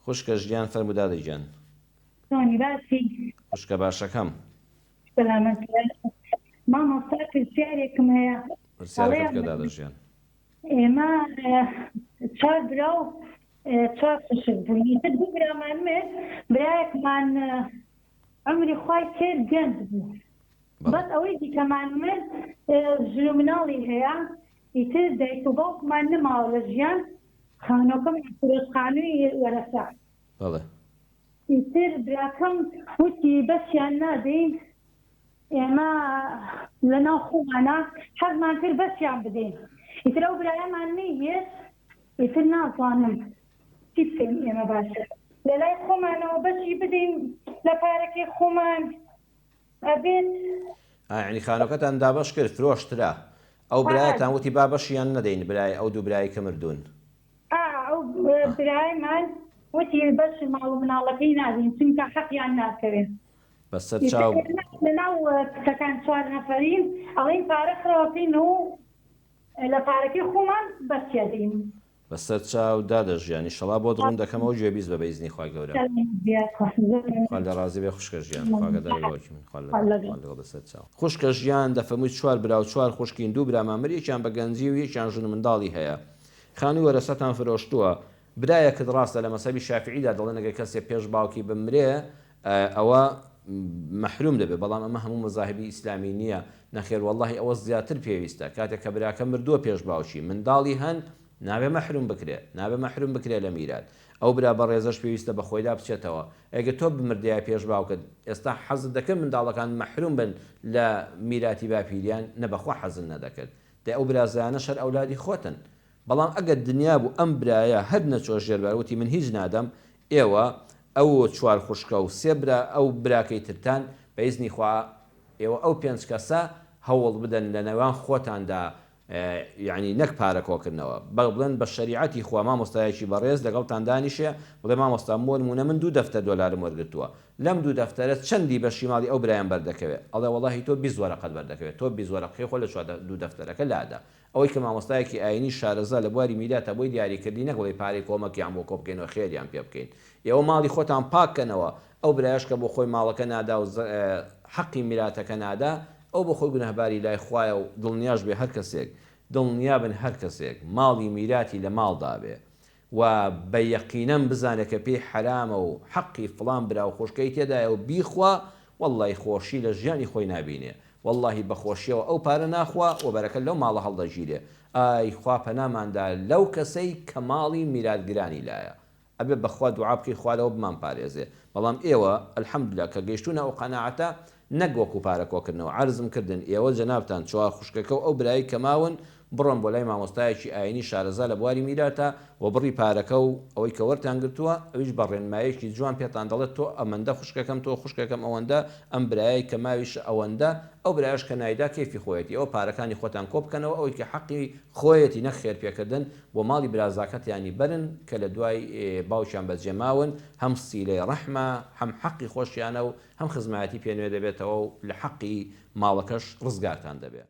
خوشکە ژیان فەرموو دادەی گیان. چۆنی باسی خوشکە باشەکەم. سەلامەت مامۆستا پرسیارێکم هەیە. پرسیارەکەت بکە دادە ژیان. ئێمە 4 برا و 4 خوشک بووین. دوو برامان مرد، برایەکمان عمری خوای کرد گەنج بوو. بەس ئەوەی دیکەمان مرد ژن و مناڵی هەیە، ئیتر دایک و باوکمان نەماوە لە ژیان، خانۆکەم فرۆشخانەی وەرەسا. بەڵێ. ئیتر براکەم وتی بەسیان نادەین، ئێمە لەناو خۆمانە حەزمان کرد بەسیان بدەین. ئیتر ئەو برایەمان نەیوێت، ئیتر نازانم چی بکەین ئێمە باشە. لە لای خۆمانەوە بەشی بدەین لە پارەکەی خۆمان ئەبێت. یعنی خانۆکەتان دابەش کرد فرۆشترا. ئەو برایەتان وتی با بەشیان نەدەین برای ئەو دوو برایی کە مردوون. ئەو برایمان وتی بەش ماڵ و مناڵەکەی نادەین چونکە حەقیان ناکەوێت. بەسەر چاو لەناو کچەکان 4 نەفەرین، ئەڵێن پارە خڕاوەکەین و لە پارەکەی خۆمان بەسیە دەین. بەسەر چاو دادە ژیانی شەڵا بۆ دڕون دەکەمەوە گوێبیست بە بەیزنی خوای گەورە. خوا لە ڕازی بێ خوشکە ژیان خواگەداری بەسەر چاو. خوشکە ژیان دەفەرمووی 4 برا و 4 خوشکین، دوو برامامر، یەکیان بە گەنجی و یەکیان ژن و منداڵی هەیە. خانووی وەرەسەتان فرۆشتووە. برایەکت ڕاستە لە مەسەبی شافعیدا دەڵێن ئەگەر کەسێک پێش باوکی بمرێ ئەوە محروم دەبێت، بەڵام ئەمە هەموو مەزاهبی ئیسلامی نییە. نەخێر وەڵڵاهی ئەوە زیاتر پێویستە. کاتێک کە براکە مردووە پێش باوکی، منداڵی هەن نابێ مەحروم بکرێت، نابێ مەحروم بکرێت لە میرات. ئەو برا بە ڕێزەش پێویستە بە خۆیدا بچێتەوە. ئەگە تۆ بمردایە پێش باوکت، ئێستا حەزت دەکەن منداڵەکان مەحروم بن لە میراتی باپیریان، نەبەخوا حەزن نەدەکرد. دە ئەو برازانە شەر ئەولادی خۆتن. بەڵام ئەگەر دنیا بوو ئەم برایە هەر نەچۆ ژێرباروتی من هیچ نادەم، ئێوە ئەو 4 خوشکە و 3 برا ئەو براکەی ترتان بەئیزنی خوا ئێوە ئەو 5 کەسە هەوڵ بدەن لە نێوان خۆتاندا، یعنی نەک پارەکۆکردنەوە بڵێن بە شەریعەتی خوا مامۆستایەکی بەڕێز لەگەڵتان دانیشێ بڵێ مامۆستا مۆنمونە من 2 دەفتەر دۆلارم وەرگرتووە، لەم 2 دەفتەرە چەندی بە شیماڵی ئەو برایان بەردەکەوێت. ئەڵێ وەڵاهی تۆ 20 وەرەقەت بەردەکەوێت، تۆ 20 وەرەقەی خۆ لە 2 دەفتەرەکە لادا. ئەوەی کە مامۆستایەکی ئاینی شارەزا لە بواری میلاتە بۆی دیاریکردی نەگوڵی پارەی کۆمەکیان بۆ کۆبکەینەوە خێریان پێ بکەین. ئێوە ماڵی خۆتان پاککەنەوە، ئەو برایش کە بۆ خۆی ماڵەکە نادا و حەقی میراتەکە نادا، ئەو بۆ خۆی گونەهباری لای خوایە و دڵنیاش بێ هەر کەسێک دڵنیابن هەر کەسێک ماڵی میراتی لە ماڵدا بێ و بە یەقینەن بزانێت کە پێی حرامە و حەقی فڵان برا و خوشکەی تێدایە و بیخوا، وەڵڵی خۆشی لە ژیانی خۆی نابینێ، وەڵڵی بەخۆشیەوە ئەو پارە ناخوا و بەرەکەت لەو ماڵە هەڵدەگیرێ. ئای خوا پەناماندا لەو کەسەی کە ماڵی میراتگرانی لایە. ئەبێ بەخوا دوعا بکەی خوا لەوە بمان پارێزێ. بەڵام ئێوە ئەلحەمدوللا کە گەیشتونە ئەو قەناعەتە نەک وەکو پارەکۆکردنەوە عەرزم کردن ئێوە جەنابتان 4 خوشکەکە و ئەو برایی کە ماون بڕۆن بۆ لای مامۆستایەکی ئاینی شارەزا لە بواری میراتە و بڕی پارەکە و ئەوەی کە وەرتان گرتووە ئەویش بە ڕێنمایەکی جوان پێتان دەڵێت تۆ ئەمەندە خوشکەکەم، تۆ خوشکەکەم ئەوەندە، ئەم برایی کە ماویش ئەوەندە، ئەو برایش کە نایدا کەیفی خۆیەتی، ئەو پارەکانی خۆتان کۆ بکەنەوە، ئەوەی کە حەقی خۆیەتی نەک خێرپێکردن بۆ ماڵی برازاکەتیانی بەرن کە لە دوای باوشیان بەجێماون، هەم سیلەی ڕەحمە، هەم حەقی خۆشیانە و هەم خزمەتی پێنوێ دەبێتەوە و لە حەقی ماڵەکەش ڕزگارتان دەبێت.